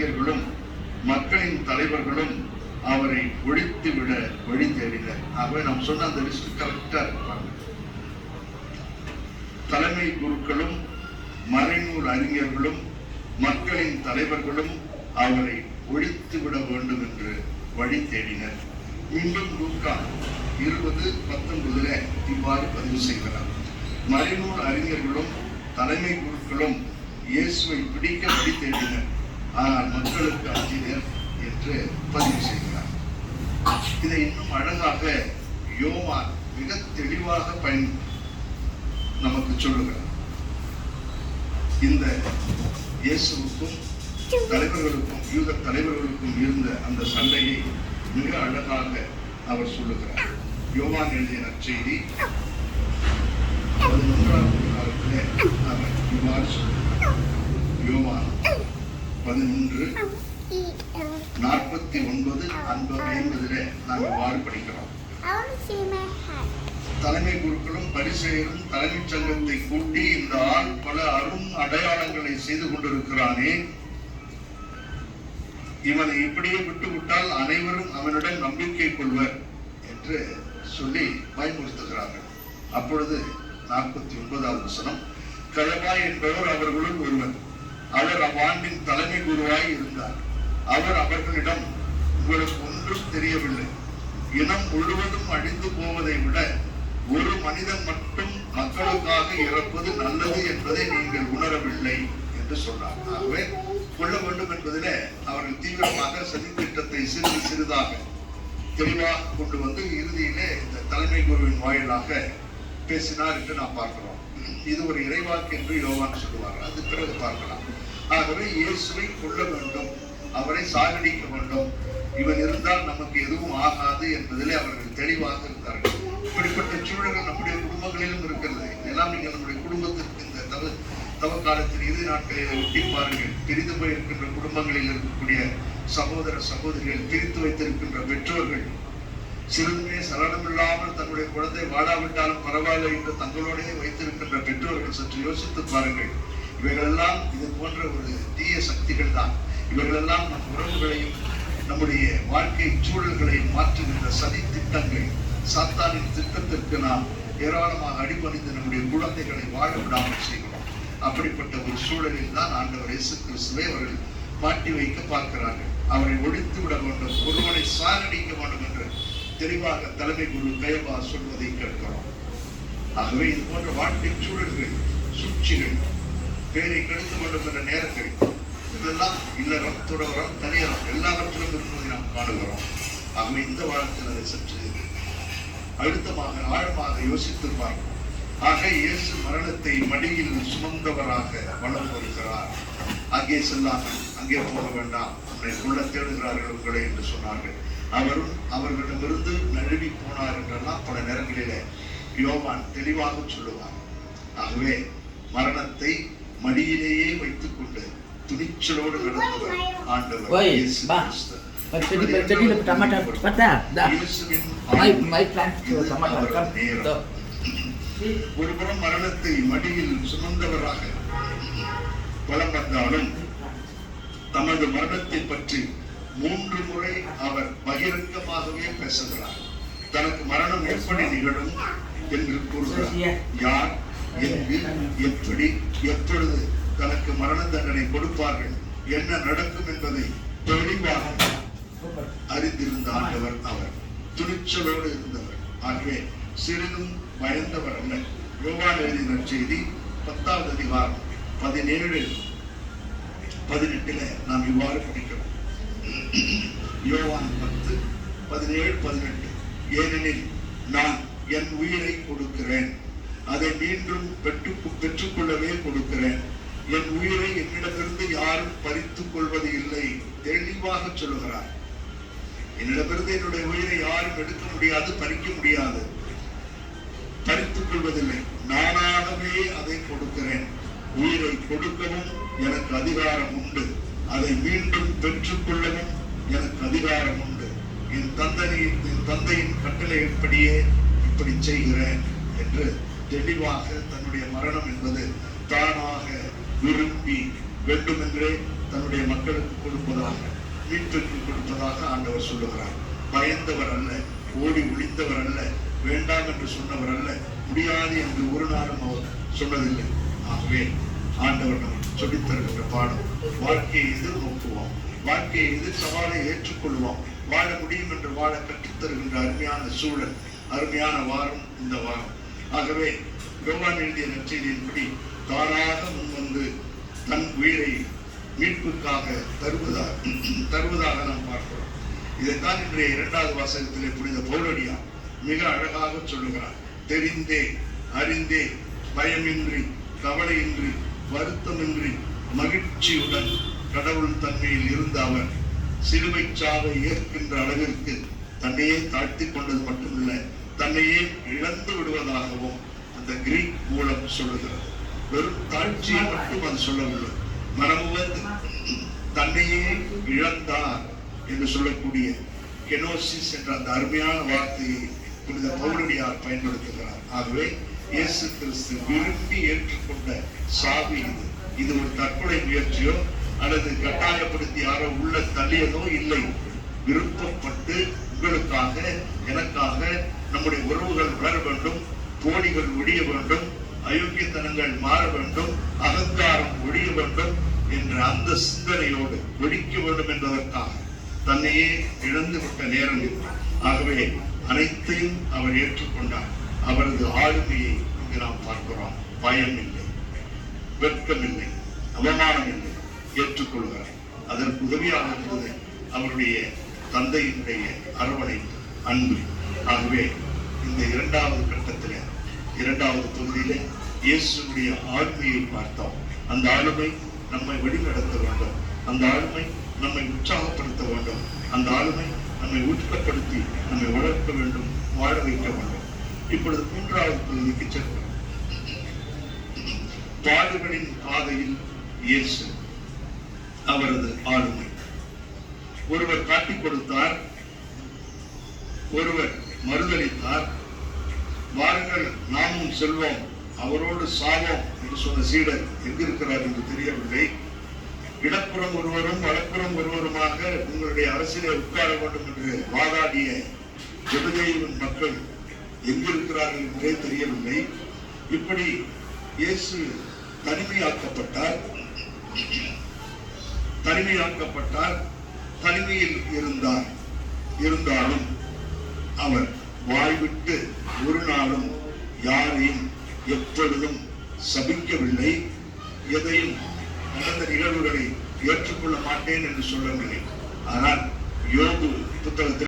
அறிஞர்களும் மக்களின் தலைவர்களும் அவரை ஒழித்துவிட வழி தேடினர். ஆகவே நாம் சொன்ன அந்த லிஸ்ட் கரெக்டா இருப்பாங்க. தலைமை குருக்களும் மறைநூல் அறிஞர்களும் மக்களின் தலைவர்களும் அவரை ஒழித்துவிட வேண்டும் என்று வழி தேடினர். மீண்டும் லூக்கா 20:19 இவ்வாறு பதிவு செய்கிறார். மறைநூல் அறிஞர்களும் தலைமை குருக்களும் இயேசுவை பிடிக்க வழி தேடினர், ஆனால் மக்களுக்கு அஞ்சினர் என்று பதிவு செய்கிறார். இதை இன்னும் அழகாக யோவான் மிக தெளிவாக நமக்கு சொல்லுகிறார். இந்த இயேசுவுக்கும் தலைவர்களுக்கும் யூத தலைவர்களுக்கும் இருந்த அந்த சண்டையை மிக அழகாக அவர் சொல்லுகிறார். யோவான் எழுதிய நற்செய்தி 11ஆம் அதிகாரத்திலே அவர் இவ்வாறு சொல்லுகிறார். யோவான் 11:49-50 நாம் இவ்வாறு படிக்கிறோம். தலைமை குருக்களும் பரிசேயரும் தலைமைச் சங்கத்தை கூட்டி, இந்த ஆள் பல அரும் அடையாளங்களை செய்து கொண்டிருக்கிறானே, இவனை இப்படியே விட்டுவிட்டால் அனைவரும் அவனிடம் நம்பிக்கை கொள்வர் என்று சொல்லி பயமுறுத்துகிறார்கள். அப்பொழுது 49வது வசனம், கயபா என்பவர் அவர்களுள் ஒருவர். அவர் அவ்வாண்டின் தலைமை குருவாய் இருந்தார். அவர் அவர்களிடம், உங்களுக்கு ஒன்றும் தெரியவில்லை, இனம் முழுவதும் அழிந்து போவதை விட ஒரு மனிதன் மட்டும் மக்களுக்காக இறப்பது நல்லது என்பதை நீங்கள் உணரவில்லை என்று சொன்னார். ஆகவே கொள்ள வேண்டும் என்பதிலே அவர்கள் தீவிரமாக சதித்திட்டத்தை சிறிது சிறிதாக தெளிவாக கொண்டு வந்து இறுதியிலே இந்த தலைமை குருவின் வாயிலாக பேசினார் என்று நாம் பார்க்கிறோம். இது ஒரு இறைவாக்கு என்று யோவான் சொல்லுவார்கள். அது பிறகு பார்க்கலாம். ஆகவே இயேசுவை கொள்ள வேண்டும், அவரை சாகடிக்க வேண்டும், இவன் இருந்தால் நமக்கு எதுவும் ஆகாது என்பதிலே அவர்கள் தெளிவாக இருந்தார்கள். இப்படிப்பட்ட சூழல்கள் நம்முடைய குடும்பங்களிலும் இருக்கிறது. இதெல்லாம் நீங்கள் நம்முடைய குடும்பத்திற்கு இந்த தவ காலத்தில் இறுதி நாட்களில் ஒட்டி பாருங்கள். பிரிந்து போயிருக்கின்ற குடும்பங்களில் இருக்கக்கூடிய சகோதர சகோதரிகள், பிரித்து வைத்திருக்கின்ற பெற்றோர்கள், சிறிதுமே சலனமில்லாமல் தன்னுடைய குழந்தை வாழாவிட்டாலும் பரவாயில்லை என்று தங்களோடையே வைத்திருக்கின்ற பெற்றோர்கள் சற்று யோசித்து பாருங்கள். இவைகளெல்லாம் இது போன்ற ஒரு தீய சக்திகள் தான். இவைகளெல்லாம் நம் உறவுகளையும் நம்முடைய வாழ்க்கை சூழல்களை மாற்றுகின்ற சதி திட்டங்கள். சாத்தானின் திட்டத்திற்கு நாம் ஏராளமாக அடிபணிந்து நம்முடைய குழந்தைகளை வாழ விடாமல் செய்கிறோம். அப்படிப்பட்ட ஒரு சூழலில் தான் ஆண்டவர் இயேசு கிறிஸ்துவை அவர்கள் மாட்டி வைக்க பார்க்கிறார்கள். அவரை ஒழித்து விட வேண்டும், ஒருவனை சாகடிக்க வேண்டும் என்று தெளிவாக தலைமை குரு கயபா சொல்வதை கேட்கிறோம். ஆகவே இது போன்ற வாழ்க்கை சூழல்கள், சூழ்ச்சிகள், பேரை கெடுத்து வேண்டும் என்ற நேரங்கள், இதெல்லாம் இல்லறம், துறவரம், தனியறம் எல்லாவற்றிலும் இருப்பதை நாம் காணுகிறோம். ஆகவே இந்த வாரத்தில் அதை சற்று அழுத்தமாக ஆழமாக யோசித்து பார்ப்போம். ஆக இயேசு மரணத்தை மடியில் சுமந்தவராக வளம் வருகிறார். அங்கே செல்லாமல், அங்கே போக வேண்டாம், உன்னை கொள்ள தேடுகிறார்கள் உங்களை என்று சொன்னார்கள். அவரும் அவர்களிடமிருந்து நழுவி போனார் என்றெல்லாம் பல நேரங்களிலே யோவான் தெளிவாக சொல்லுவார். ஆகவே மரணத்தை மடியிலேயே வைத்துக் கொண்டு துணிச்சலோடு நடந்தவர் ஆண்டவர் இயேசு கிறிஸ்து. ஒருபுறம் மரணத்தை மடியில் சுமந்தவராக வலம் வந்தாலும் தமது மரணத்தை பற்றி 3 முறை அவர் பகிரங்கமாகவே பேசுகிறார். தனக்கு மரணம் எப்படி நிகழும் என்று கூறுகிறார். யார், எங்கு, எப்படி, எப்பொழுது தனக்கு மரண தண்டனை கொடுப்பார்கள், என்ன நடக்கும் என்பதை தெளிவாக அறிந்திருந்த ஆண்டவர் அவர். துணிச்சலோடு இருந்தவர். ஆகவே சிறிதும் பயந்தவர் அல்ல. யோவான் எழுதிய நற்செய்தி 10வது அதிகாரம் 17-18 நாம் இவ்வாறு படிக்கிறோம். யோவான் 10:17-18 ஏனெனில் நான் என் உயிரை கொடுக்கிறேன், அதை மீண்டும் பெற்றுக்கொள்ளவே கொடுக்கிறேன். என் உயிரை என்னிடமிருந்து யாரும் பறித்துக் கொள்வது இல்லை. தெளிவாக சொல்லுகிறார். என்னிடமிருந்து என்னுடைய உயிரை யாரும் எடுக்க முடியாது, பறிக்க முடியாது, பறித்துக் கொள்வதில்லை. நானாகவே அதை கொடுக்கிறேன். உயிரை கொடுக்கவும் எனக்கு அதிகாரம் உண்டு, அதை மீண்டும் பெற்றுக்கொள்ளவும் எனக்கு அதிகாரம் உண்டு. என் தந்தையின் கட்டளையின்படியே இப்படி செய்கிறேன் என்று தெளிவாக தன்னுடைய மரணம் என்பது தானாக விரும்பி வேண்டுமென்றே தன்னுடைய மக்களுக்கு கொடுப்பதாக, வீட்டுக்கு கொடுப்பதாக ஆண்டவர் சொல்லுகிறார். பயந்தவர் அல்ல, ஓடி ஒளிந்தவர் அல்ல, வேண்டாம் என்று சொன்னவர் அல்ல, முடியாது என்று ஒரு நாளும் அவர் சொன்னதில்லை. ஆகவே ஆண்டவர் நமக்கு சொல்லித் தருகின்ற பாடம், வாழ்க்கையை எதிர்நோக்குவோம், வாழ்க்கையை எதிர் சவாலை ஏற்றுக்கொள்வோம், வாழ முடியும் என்று வாழ கற்றுத்தருகின்ற அருமையான சூழல், அருமையான வாரம் இந்த வாரம். ஆகவே யோவான் எழுதிய நற்செய்தியின்படி தானாக முன்வந்து தன் உயிரை மீட்புக்காக தருவதாக நாம் பார்க்கிறோம். இதைத்தான் இன்றைய 2வது வாசகத்திலே புனித பவுலடியார் மிக அழகாக சொல்லுகிறார். தெரிந்தே, அறிந்தே, பயமின்றி, கவலையின்றி, வருத்தமின்றி, மகிழ்ச்சியுடன் கடவுள் தன்மையில் இருந்த அவர் சிலுவை சாவை ஏற்கின்ற அளவிற்கு தன்னையே தாழ்த்தி கொண்டது மட்டுமில்லை, தன்னையே இழந்து விடுவதாகவும் அந்த கிரீக் மூலம் சொல்லுகிறது. வெறும் தாழ்ச்சியை மட்டும் அது சொல்லவில்லை, மனமுவந்து தன்னையே இழந்தார் என்று சொல்லக்கூடிய கெனோசிஸ் என்ற அந்த அருமையான வார்த்தையை புனித பவுலடியார் பயன்படுத்துகிறார். ஆகவே இயேசு கிறிஸ்து விரும்பி ஏற்றுக்கொண்ட சாவி இது. இது ஒரு தற்கொலை முயற்சியோ அல்லது கட்டாயப்படுத்தி யாரோ உள்ள தள்ளியதோ இல்லை. விருப்பப்பட்டு உங்களுக்காக, எனக்காக நம்முடைய உறவுகள் வளர வேண்டும், போலிகள் ஒழிய வேண்டும், அயோக்கியத்தனங்கள் மாற வேண்டும், அகங்காரம் ஒழிய வேண்டும் என்ற அந்த சிந்தனையோடு ஒழிக்க வேண்டும் என்பதற்காக தன்னையே இழந்துவிட்ட நேரம் இது. ஆகவே அனைத்தையும் அவர் ஏற்றுக்கொண்டார். அவரது ஆளுமையை இங்கு நாம் பார்க்கிறோம். பயம் இல்லை, வெட்கம் இல்லை, அவமானம் இல்லை, ஏற்றுக்கொள்கிறார். அதற்கு உதவியாக இருந்தது அவருடைய தந்தையினுடைய அரவணைப்பு, அன்பு. ஆகவே இந்த 2வது கட்டத்தில், 2வது தொகுதியிலே இயேசுடைய ஆளுமையை பார்த்தோம். அந்த ஆளுமை நம்மை வழிநடத்த வேண்டும், அந்த ஆளுமை நம்மை உற்சாகப்படுத்த வேண்டும், அந்த ஆளுமை நம்மை ஊக்கப்படுத்தி நம்மை வளர்க்க வேண்டும், வாழ வைக்க வேண்டும். இப்பொழுது 3வது தொகுதிக்கு செல்கிறோம். பாடுகளின் பாதையில் இயேசு, அவரது ஆளுமை. ஒருவர் காட்டிக் கொடுத்தார், ஒருவர் மறுதளித்தார். வாருங்கள் நாமும் செல்வோம், அவரோடு சாவோம் என்று சொன்ன சீடர் எங்கிருக்கிறார் என்று தெரியவில்லை. இடப்புறம் ஒருவரும் வலப்புறம் ஒருவருமாக உங்களுடைய அரசியலை உட்கார வேண்டும் என்று வாதாடிய ஜெபதேயுவின் மக்கள் எங்கிருக்கிறார்கள் என்றே தெரியவில்லை. இப்படி இயேசு தனிமையாக்கப்பட்டார். தனிமையில் இருந்தாலும் அவர் வாய்விட்டு ஒரு நாளும் யாரையும் எப்பொழுதும் சபிக்கவில்லை. எதையும் நடந்த நிகழ்வுகளை ஏற்றுக்கொள்ள மாட்டேன் என்று சொல்லவில்லை. ஆனால் யோபு புத்தகத்தில்